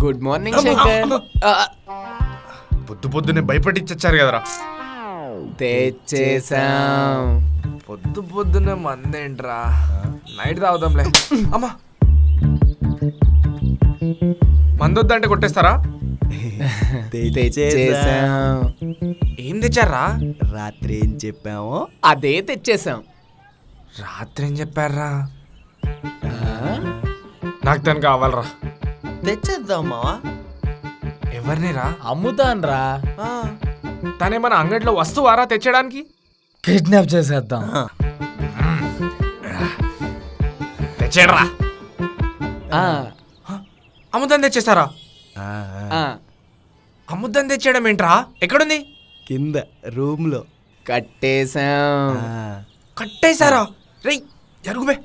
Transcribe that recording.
Good morning Shankar. పొద్దు పొద్దునే భయపడిచ్చారు కదరా. తెచ్చేసాం. పొద్దు పొద్దునే మందేంట్రా, నైట్ తాగుదాంలే. అమ్మా, మందొద్దంటే కొట్టేస్తారా? తెచ్చేసాం. ఏం తెచ్చారా? రాత్రి ఏం చెప్పామో అదే తెచ్చేసాం. రాత్రి ఏం చెప్పారా? నాకు తను కావాలరా. తెచ్చేద్దాం మావా. ఎవరిని రా? అమ్ముతాన్రా. తనేమన్నా అంగడిలో వస్తువారా తెచ్చడానికి? కిడ్నాప్ చేసేద్దాం. తెచ్చేడరా. అమ్ముద్దని తెచ్చేస్తారా? ఆ, అమ్ముద్దని తెచ్చేయడం ఏంట్రా? ఎక్కడుంది? కింద రూమ్ లో కట్టేసాం. కట్టేశారా? రేయ్ జరుగుబే.